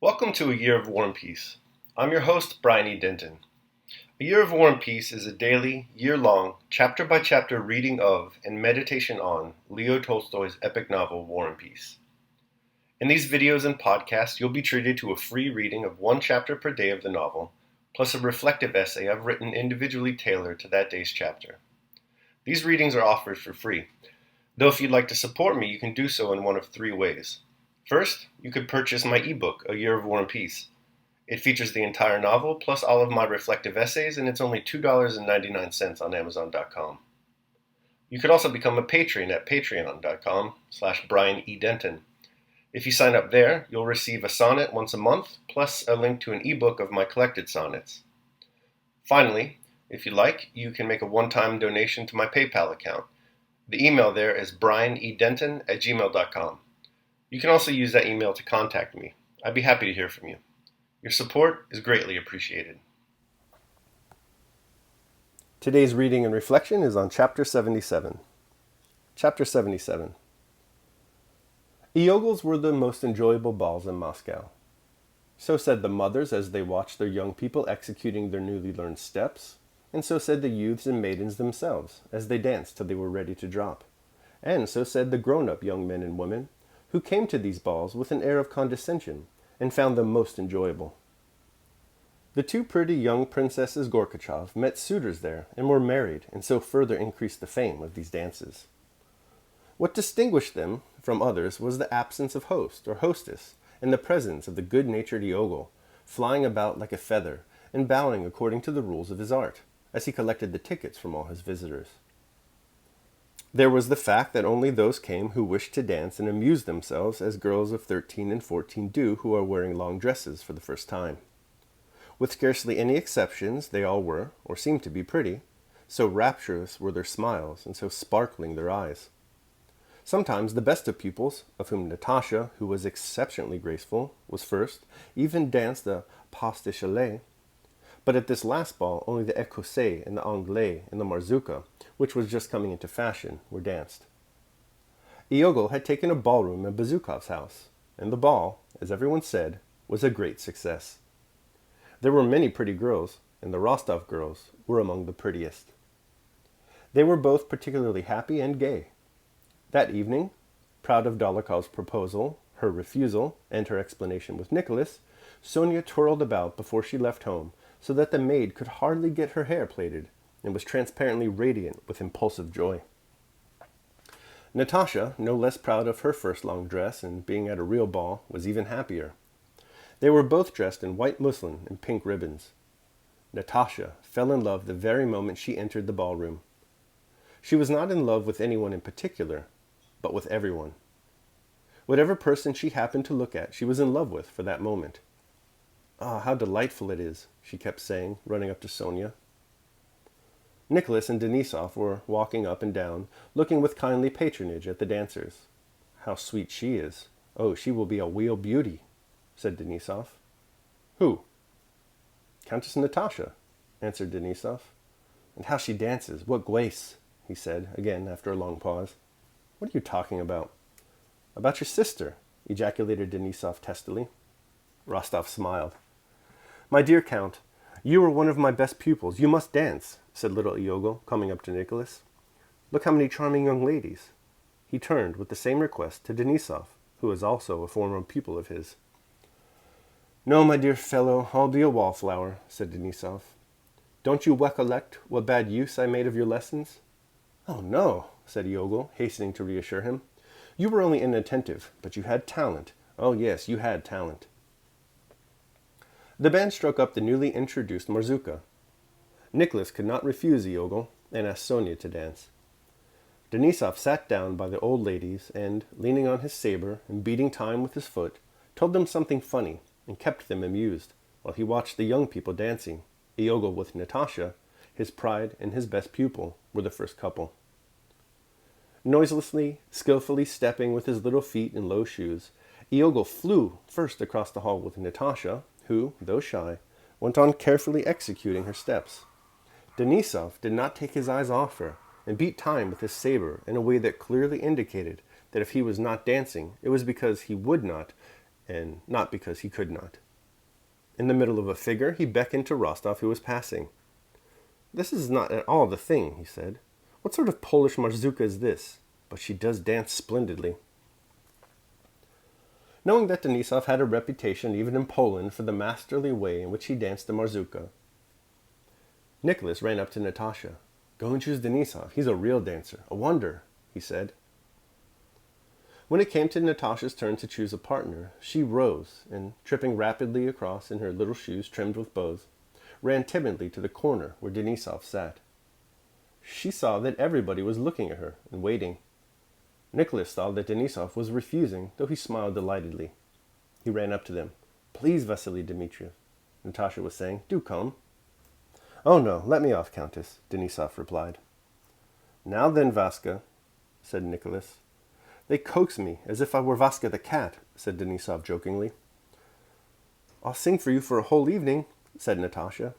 Welcome to A Year of War and Peace. I'm your host, Brian E. Denton. A Year of War and Peace is a daily, year-long, chapter-by-chapter reading of and meditation on Leo Tolstoy's epic novel, War and Peace. In these videos and podcasts, you'll be treated to a free reading of one chapter per day of the novel, plus a reflective essay I've written individually tailored to that day's chapter. These readings are offered for free, though if you'd like to support me, you can do so in one of three ways. First, you could purchase my ebook, A Year of War and Peace. It features the entire novel, plus all of my reflective essays, and it's only $2.99 on Amazon.com. You could also become a patron at patreon.com/Brian E. Denton. If you sign up there, you'll receive a sonnet once a month, plus a link to an ebook of my collected sonnets. Finally, if you like, you can make a one-time donation to my PayPal account. The email there is brianedenton@gmail.com. You can also use that email to contact me. I'd be happy to hear from you. Your support is greatly appreciated. Today's reading and reflection is on Chapter 77. Chapter 77. Yogels were the most enjoyable balls in Moscow. So said the mothers as they watched their young people executing their newly learned steps, and so said the youths and maidens themselves as they danced till they were ready to drop, and so said the grown-up young men and women who came to these balls with an air of condescension and found them most enjoyable. The two pretty young princesses Gorbachev met suitors there and were married, and so further increased the fame of these dances. What distinguished them from others was the absence of host or hostess and the presence of the good-natured Yogel, flying about like a feather and bowing according to the rules of his art, as he collected the tickets from all his visitors. There was the fact that only those came who wished to dance and amuse themselves as girls of 13 and 14 do who are wearing long dresses for the first time. With scarcely any exceptions, they all were, or seemed to be, pretty, so rapturous were their smiles and so sparkling their eyes. Sometimes the best of pupils, of whom Natasha, who was exceptionally graceful, was first, even danced the pas de chalet. But at this last ball, only the écossais and the anglais and the marzouka, which was just coming into fashion, were danced. Iogel had taken a ballroom in Bazoukov's house, and the ball, as everyone said, was a great success. There were many pretty girls, and the Rostov girls were among the prettiest. They were both particularly happy and gay. That evening, proud of Dolikov's proposal, her refusal, and her explanation with Nicholas, Sonia twirled about before she left home, so that the maid could hardly get her hair plaited, and was transparently radiant with impulsive joy. Natasha, no less proud of her first long dress and being at a real ball, was even happier. They were both dressed in white muslin and pink ribbons. Natasha fell in love the very moment she entered the ballroom. She was not in love with anyone in particular, but with everyone. Whatever person she happened to look at, she was in love with for that moment. "Ah, how delightful it is," she kept saying, running up to Sonia. Nicholas and Denisov were walking up and down, looking with kindly patronage at the dancers. "How sweet she is! Oh, she will be a real beauty," said Denisov. "Who?" "Countess Natasha," answered Denisov. "And how she dances! What grace!" he said, again after a long pause. "What are you talking about?" "About your sister," ejaculated Denisov testily. Rostov smiled. "My dear Count, you are one of my best pupils. You must dance," said little Iogel, coming up to Nicholas. "Look how many charming young ladies." He turned with the same request to Denisov, who was also a former pupil of his. "No, my dear fellow, I'll be a wallflower," said Denisov. "Don't you recollect what bad use I made of your lessons?" "Oh, no," said Iogel, hastening to reassure him. "You were only inattentive, but you had talent. Oh, yes, you had talent." The band struck up the newly introduced marzouka. Nicholas could not refuse Iogel, and asked Sonia to dance. Denisov sat down by the old ladies, and, leaning on his saber and beating time with his foot, told them something funny, and kept them amused, while he watched the young people dancing. Iogel with Natasha, his pride and his best pupil, were the first couple. Noiselessly, skillfully stepping with his little feet in low shoes, Iogel flew first across the hall with Natasha, who, though shy, went on carefully executing her steps. Denisov did not take his eyes off her, and beat time with his saber in a way that clearly indicated that if he was not dancing, it was because he would not, and not because he could not. In the middle of a figure, he beckoned to Rostov, who was passing. "This is not at all the thing," he said. "What sort of Polish marzuka is this? But she does dance splendidly." Knowing that Denisov had a reputation even in Poland for the masterly way in which he danced the marzuka, Nicholas ran up to Natasha. "Go and choose Denisov. He's a real dancer, a wonder," he said. When it came to Natasha's turn to choose a partner, she rose and, tripping rapidly across in her little shoes trimmed with bows, ran timidly to the corner where Denisov sat. She saw that everybody was looking at her and waiting. Nicholas saw that Denisov was refusing, though he smiled delightedly. He ran up to them. "Please, Vasily Dmitriev," Natasha was saying, "do come." "Oh no, let me off, Countess," Denisov replied. "Now then, Vaska," said Nicholas. "They coax me as if I were Vaska the cat," said Denisov jokingly. "I'll sing for you for a whole evening," said Natasha.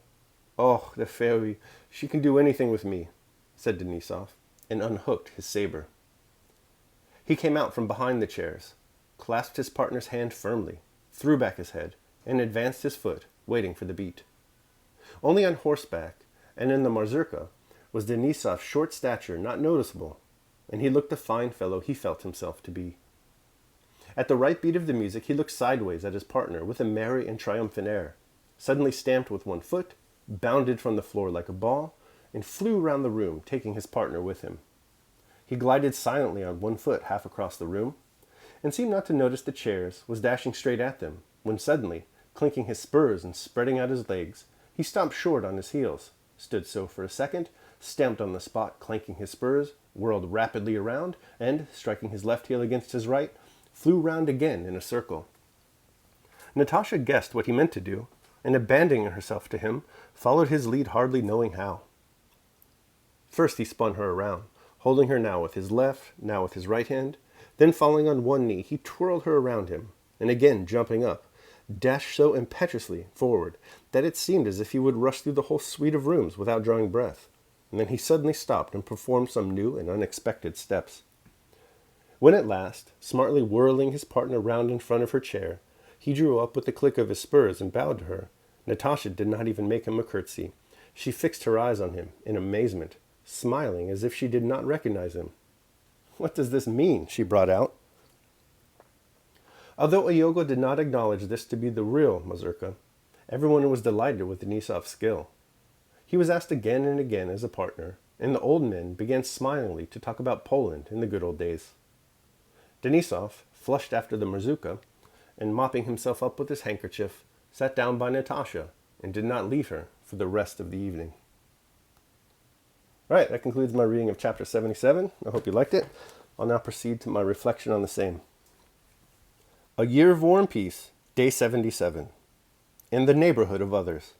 "Oh, the fairy, she can do anything with me," said Denisov, and unhooked his saber. He came out from behind the chairs, clasped his partner's hand firmly, threw back his head, and advanced his foot, waiting for the beat. Only on horseback, and in the mazurka, was Denisov's short stature not noticeable, and he looked the fine fellow he felt himself to be. At the right beat of the music, he looked sideways at his partner with a merry and triumphant air, suddenly stamped with one foot, bounded from the floor like a ball, and flew round the room, taking his partner with him. He glided silently on one foot half across the room, and seemed not to notice the chairs, was dashing straight at them, when suddenly, clinking his spurs and spreading out his legs, he stopped short on his heels, stood so for a second, stamped on the spot, clanking his spurs, whirled rapidly around, and, striking his left heel against his right, flew round again in a circle. Natasha guessed what he meant to do, and abandoning herself to him, followed his lead, hardly knowing how. First he spun her around, holding her now with his left, now with his right hand, then falling on one knee, he twirled her around him, and again jumping up, dashed so impetuously forward that it seemed as if he would rush through the whole suite of rooms without drawing breath, and then he suddenly stopped and performed some new and unexpected steps. When at last, smartly whirling his partner round in front of her chair, he drew up with the click of his spurs and bowed to her, Natasha did not even make him a curtsy. She fixed her eyes on him in amazement, smiling as if she did not recognize him. "What does this mean?" she brought out. Although Iogo did not acknowledge this to be the real mazurka, everyone was delighted with Denisov's skill. He was asked again and again as a partner, and the old men began smilingly to talk about Poland in the good old days. Denisov, flushed after the mazurka, and mopping himself up with his handkerchief, sat down by Natasha and did not leave her for the rest of the evening. All right, that concludes my reading of chapter 77. I hope you liked it. I'll now proceed to my reflection on the same. A Year of War and Peace, Day 77. In the Neighborhood of Others.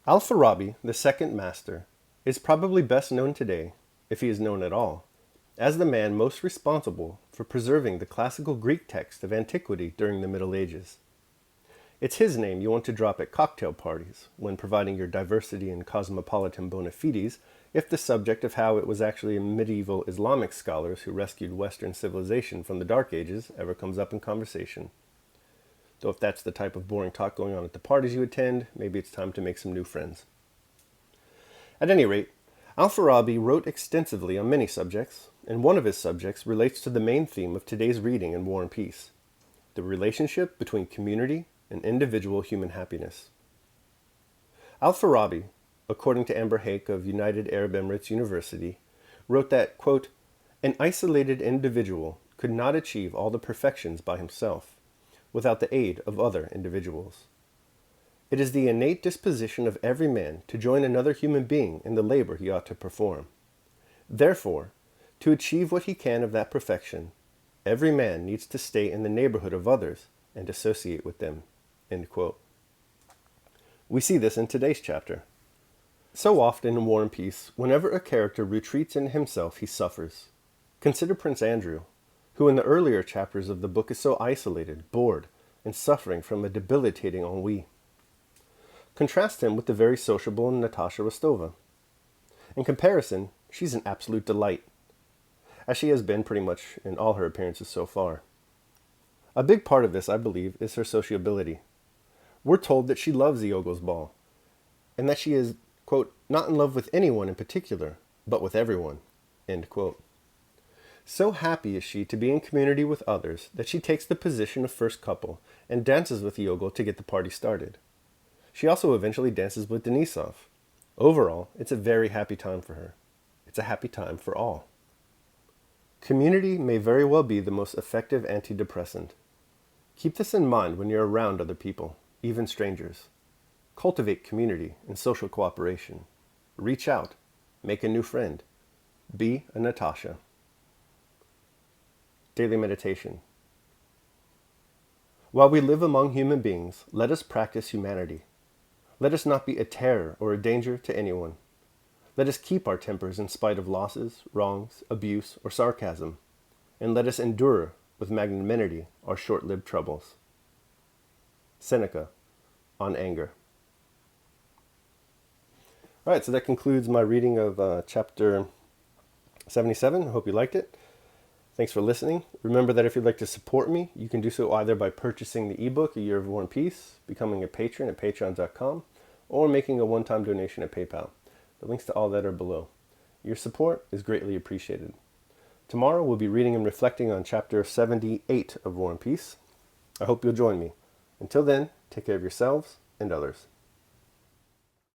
Al-Farabi, the second master, is probably best known today, if he is known at all, as the man most responsible for preserving the classical Greek text of antiquity during the Middle Ages. It's his name you want to drop at cocktail parties when providing your diversity and cosmopolitan bona fides if the subject of how it was actually medieval Islamic scholars who rescued Western civilization from the Dark Ages ever comes up in conversation. Though if that's the type of boring talk going on at the parties you attend, maybe it's time to make some new friends. At any rate, Al-Farabi wrote extensively on many subjects, and one of his subjects relates to the main theme of today's reading in War and Peace, the relationship between community and individual human happiness. Al-Farabi, according to Amber Hake of United Arab Emirates University, wrote that, quote, "An isolated individual could not achieve all the perfections by himself, without the aid of other individuals. It is the innate disposition of every man to join another human being in the labor he ought to perform. Therefore, to achieve what he can of that perfection, every man needs to stay in the neighborhood of others and associate with them." End quote. We see this in today's chapter. So often in War and Peace, whenever a character retreats in himself, he suffers. Consider Prince Andrew, who in the earlier chapters of the book is so isolated, bored, and suffering from a debilitating ennui. Contrast him with the very sociable Natasha Rostova. In comparison, she's an absolute delight, as she has been pretty much in all her appearances so far. A big part of this, I believe, is her sociability. We're told that she loves Iogo's ball, and that she is, quote, not in love with anyone in particular, but with everyone, end quote. So happy is she to be in community with others that she takes the position of first couple and dances with Iogo to get the party started. She also eventually dances with Denisov. Overall, it's a very happy time for her. It's a happy time for all. Community may very well be the most effective antidepressant. Keep this in mind when you're around other people, even strangers. Cultivate community and social cooperation. Reach out. Make a new friend. Be a Natasha. Daily meditation. While we live among human beings, let us practice humanity. Let us not be a terror or a danger to anyone. Let us keep our tempers in spite of losses, wrongs, abuse, or sarcasm, and let us endure with magnanimity our short-lived troubles. Seneca, on anger. All right, so that concludes my reading of chapter 77. I hope you liked it. Thanks for listening. Remember that if you'd like to support me, you can do so either by purchasing the ebook, A Year of War and Peace, becoming a patron at patreon.com, or making a one-time donation at PayPal. The links to all that are below. Your support is greatly appreciated. Tomorrow we'll be reading and reflecting on chapter 78 of War and Peace. I hope you'll join me. Until then, take care of yourselves and others.